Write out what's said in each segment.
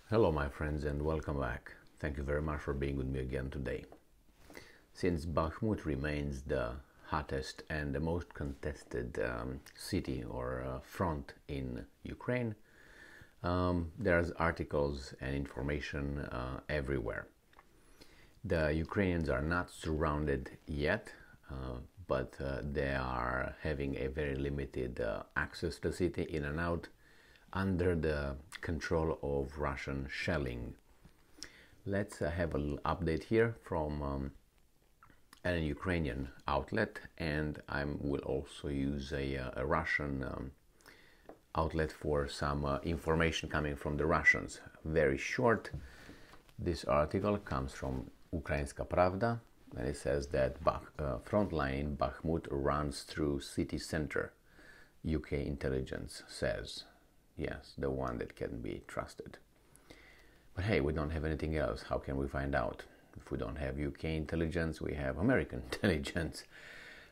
Hello my friends and welcome back. Thank you very much for being with me again today. Since Bakhmut remains the hottest and the most contested city or front in Ukraine, there's articles and information everywhere. The Ukrainians are not surrounded yet, but they are having a very limited access to the city, in and out, under the control of Russian shelling. Let's have a little update here from an Ukrainian outlet, and I will also use a Russian outlet for some information coming from the Russians. Very short. This article comes from Ukrainska Pravda, and it says that Frontline in Bakhmut runs through city center. UK intelligence says. Yes, the one that can be trusted. But hey, we don't have anything else. How can we find out? If we don't have UK intelligence, we have American intelligence.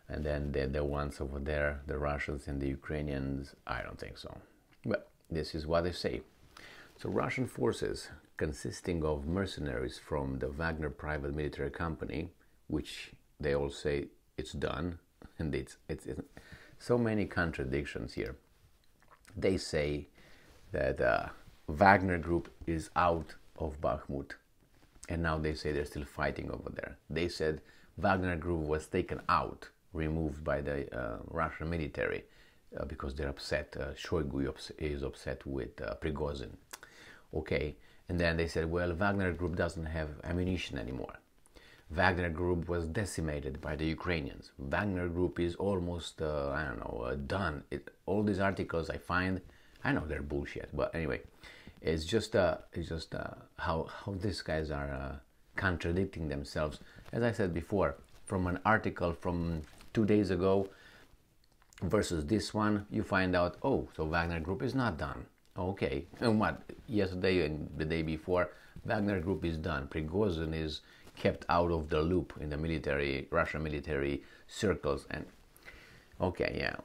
And then the ones over there, the Russians and the Ukrainians, I don't think so. But this is what they say. So Russian forces, consisting of mercenaries from the Wagner private military company, which they all say it's done, and it's so many contradictions here. They say that Wagner group is out of Bakhmut, and now they say they're still fighting over there. They said Wagner group was taken out, removed by the Russian military because they're upset. Shoigu is upset with Prigozhin. Okay, and then they said, well, Wagner group doesn't have ammunition anymore. Wagner group was decimated by the Ukrainians. Wagner group is almost, done. All these articles I find, I know they're bullshit, but anyway, it's just how these guys are contradicting themselves. As I said before, from an article from 2 days ago versus this one, you find out, oh, so Wagner group is not done. Okay, and what? Yesterday and the day before, Wagner group is done. Prigozhin is kept out of the loop in the military, Russian military circles, and okay, yeah,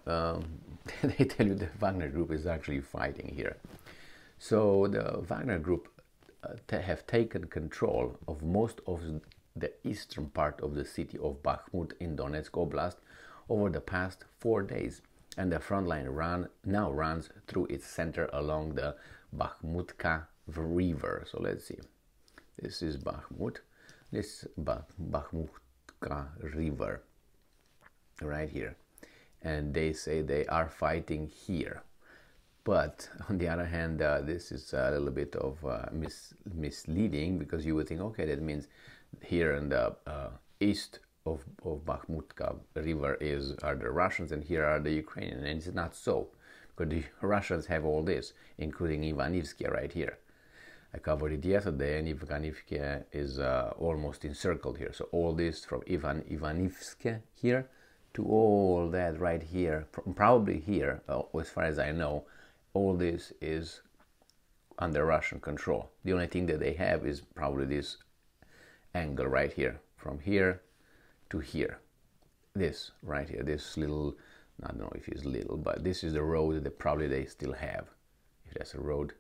they tell you the Wagner group is actually fighting here. So the Wagner group have taken control of most of the eastern part of the city of Bakhmut in Donetsk Oblast over the past 4 days, and the front line now runs through its center along the Bakhmutka river. So let's see. This is Bakhmut. This Bakhmutka river right here, and they say they are fighting here. But on the other hand, this is a little bit of misleading, because you would think, okay, that means here in the east of Bakhmutka river are the Russians and here are the Ukrainians, and it's not so, because the Russians have all this, including Ivanivsky right here. I covered it yesterday, and Ivanivsky is almost encircled here. So all this from Ivanivsky here to all that right here, probably here, as far as I know, all this is under Russian control. The only thing that they have is probably this angle right here, from here to here. This right here, this little, I don't know if it's little, but this is the road that probably they still have. If that's a road,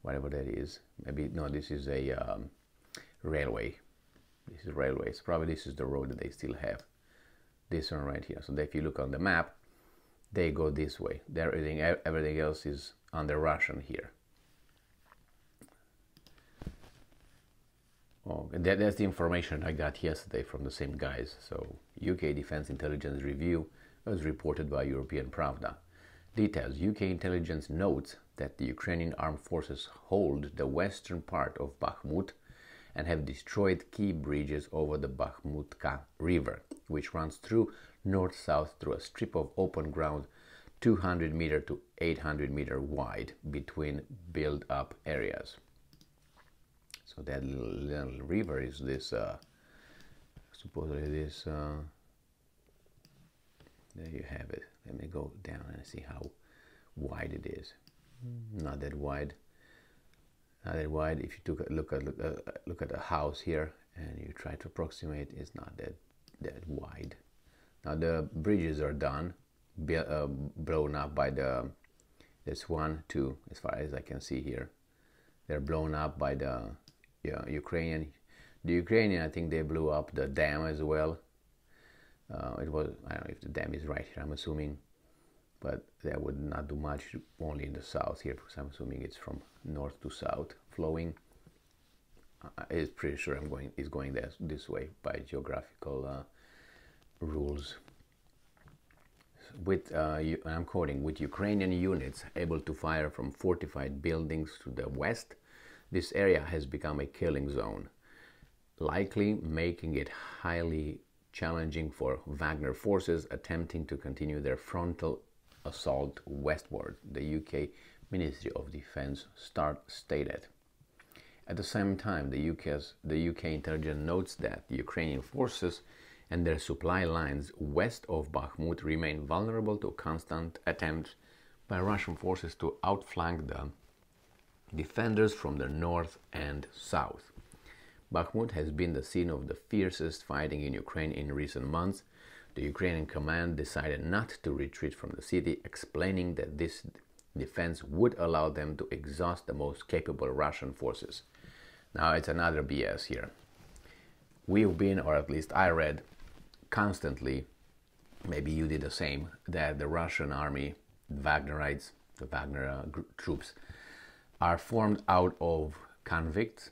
whatever that is, maybe, no, this is a railway. This is railway, so probably this is the road that they still have. This one right here. So if you look on the map, they go this way. Everything else is under Russian here. Oh, and that's the information I got yesterday from the same guys. So UK Defense Intelligence Review was reported by European Pravda. Details. UK intelligence notes that the Ukrainian armed forces hold the western part of Bakhmut and have destroyed key bridges over the Bakhmutka river, which runs through north-south through a strip of open ground 200 meter to 800 meter wide between built-up areas. So that little river is this, supposedly this, there you have it. Let me go down and see how wide it is. Not that wide. Not that wide. If you look at a house here and you try to approximate, it's not that wide. Now the bridges are done, blown up by this one, two, as far as I can see here. They're blown up by the Ukrainian. The Ukrainian, I think they blew up the dam as well. It was, I don't know if the dam is right here, I'm assuming, but that would not do much, only in the south here, because I'm assuming it's from north to south flowing. It's pretty sure it's going this way by geographical rules. With I'm quoting, with Ukrainian units able to fire from fortified buildings to the west, this area has become a killing zone, likely making it highly challenging for Wagner forces attempting to continue their frontal assault westward, the UK Ministry of Defence stated. At the same time, the UK intelligence notes that the Ukrainian forces and their supply lines west of Bakhmut remain vulnerable to constant attempts by Russian forces to outflank the defenders from the north and south. Bakhmut has been the scene of the fiercest fighting in Ukraine in recent months. The Ukrainian command decided not to retreat from the city, explaining that this defense would allow them to exhaust the most capable Russian forces. Now it's another BS here. We've been, or at least I read constantly, maybe you did the same, that the Russian army, Wagnerites, the Wagner troops, are formed out of convicts,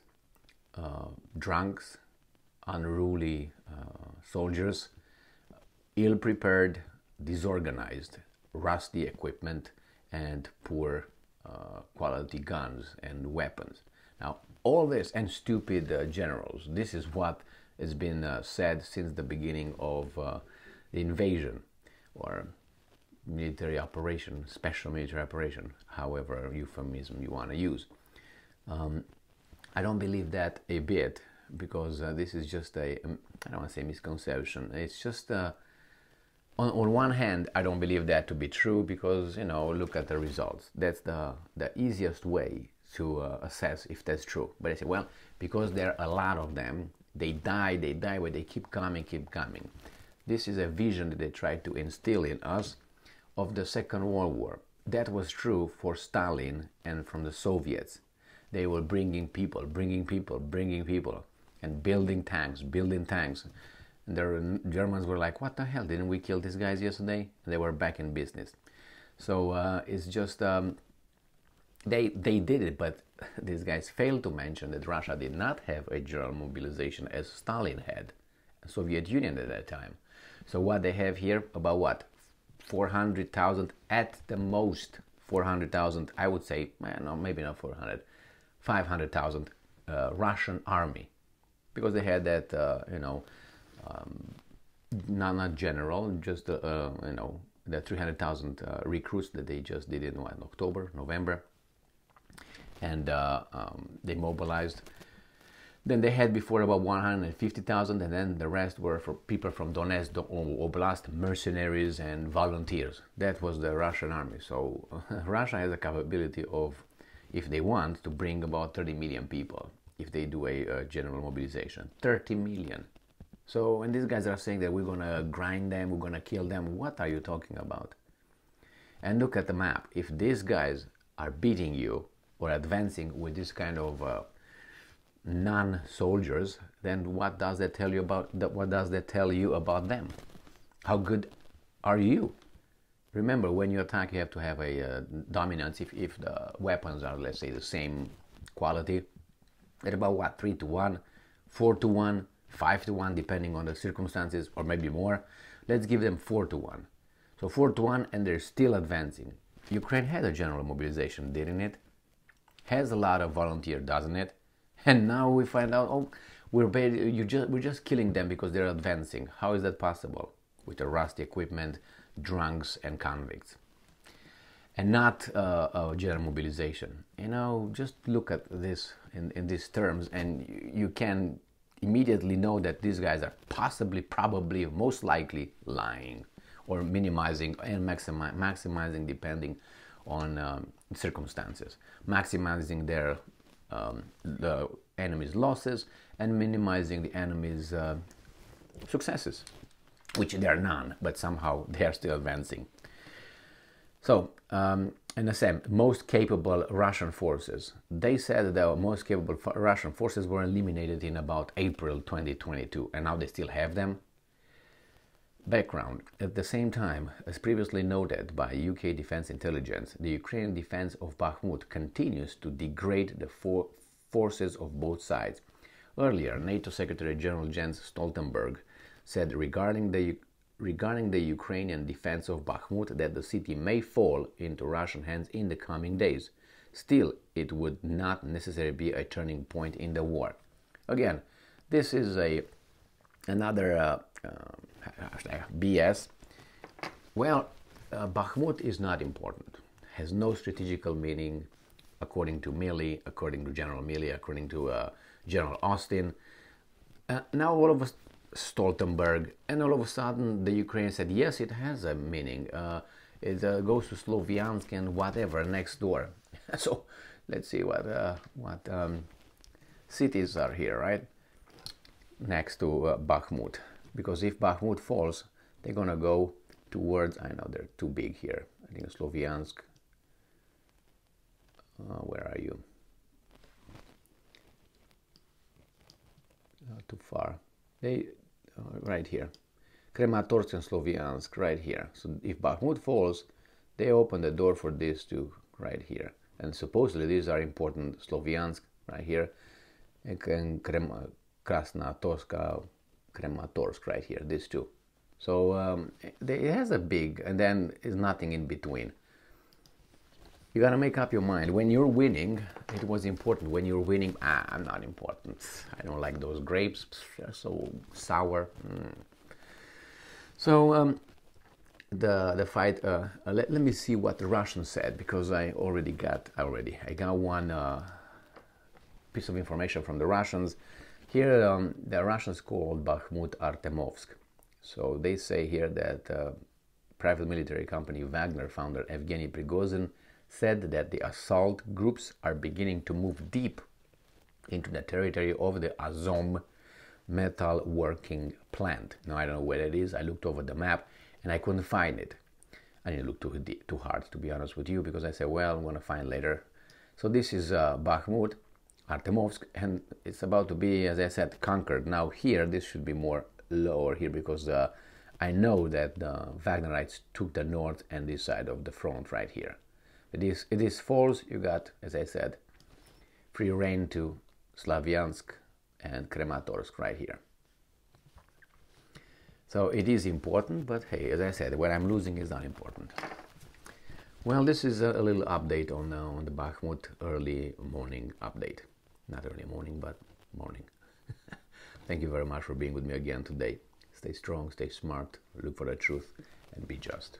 drunks, unruly soldiers, ill-prepared, disorganized, rusty equipment, and poor quality guns and weapons. Now, all this, and stupid generals, this is what has been said since the beginning of the invasion, or military operation, special military operation, however euphemism you want to use. I don't believe that a bit, because this is just I don't want to say misconception. It's just, on one hand, I don't believe that to be true, because, look at the results. That's the easiest way to assess if that's true. But I say, well, because there are a lot of them, they die, but they keep coming. This is a vision that they tried to instill in us of the Second World War. That was true for Stalin and from the Soviets. They were bringing people, and building tanks. And the Germans were like, what the hell, didn't we kill these guys yesterday? And they were back in business. So it's just, they did it, but these guys failed to mention that Russia did not have a general mobilization as Stalin had, the Soviet Union at that time. So what they have here, about what? 400,000 at the most, 400,000, I would say, no, maybe not 400, 500,000 Russian army, because they had that, not general, just the 300,000 recruits that they just did in October, November, and they mobilized. Then they had before about 150,000, and then the rest were for people from Donetsk, Oblast, mercenaries and volunteers. That was the Russian army. So Russia has a capability of, if they want, to bring about 30 million people if they do a general mobilization. 30 million. So, and these guys are saying that we're going to grind them, we're going to kill them. What are you talking about? And look at the map. If these guys are beating you or advancing with this kind of non-soldiers, then what does that tell you about them? How good are you? Remember, when you attack, you have to have a dominance. If the weapons are, let's say, the same quality, at about what, 3-1, 4-1, 5-1, depending on the circumstances, or maybe more. Let's give them 4-1. So 4-1, and they're still advancing. Ukraine had a general mobilization, didn't it? Has a lot of volunteers, doesn't it? And now we find out, oh, we're just killing them because they're advancing. How is that possible? With the rusty equipment, drunks, and convicts, and not a general mobilization. Just look at this in these terms, and you can immediately know that these guys are possibly, probably, most likely lying, or minimizing and maximizing depending on circumstances, maximizing their the enemy's losses and minimizing the enemy's successes, which there are none, but somehow they are still advancing. So, and the same, most capable Russian forces. They said the most capable Russian forces were eliminated in about April 2022, and now they still have them. Background. At the same time, as previously noted by UK Defense Intelligence, the Ukrainian defense of Bakhmut continues to degrade the forces of both sides. Earlier, NATO Secretary General Jens Stoltenberg said regarding the Ukrainian defense of Bakhmut that the city may fall into Russian hands in the coming days. Still, it would not necessarily be a turning point in the war. Again, this is another BS. Well, Bakhmut is not important, has no strategical meaning, according to Milley, according to General Milley, according to General Austin. Now all of us, Stoltenberg, and all of a sudden the Ukrainians said, yes, it has a meaning. It goes to Sloviansk and whatever next door. So let's see what cities are here, right? Next to Bakhmut. Because if Bakhmut falls, they're gonna go towards, I know they're too big here. I think Sloviansk. Where are you? Too far. They right here. Krematorsk and Sloviansk right here. So if Bakhmut falls, they open the door for these two right here. And supposedly these are important. Sloviansk right here, and Krasnotorsk, Krematorsk right here. These two. So it has a big, and then is nothing in between. You gotta make up your mind. When you're winning, it was important. When you're winning, I'm not important. I don't like those grapes. They're so sour. So the fight. Let me see what the Russians said, because I got one piece of information from the Russians. Here, the Russians called Bakhmut Artemovsk. So they say here that private military company Wagner founder Evgeny Prigozhin said that the assault groups are beginning to move deep into the territory of the Azom metal working plant. Now, I don't know where it is. I looked over the map and I couldn't find it. I didn't look too hard, to be honest with you, because I said, well, I'm going to find later. So this is Bakhmut, Artemovsk, and it's about to be, as I said, conquered. Now here, this should be more lower here, because I know that the Wagnerites took the north and this side of the front right here. It is falls, you got, as I said, free reign to Slaviansk and Krematorsk right here. So it is important, but hey, as I said, what I'm losing is not important. Well, this is a little update on the Bakhmut early morning update. Not early morning, but morning. Thank you very much for being with me again today. Stay strong, stay smart, look for the truth, and be just.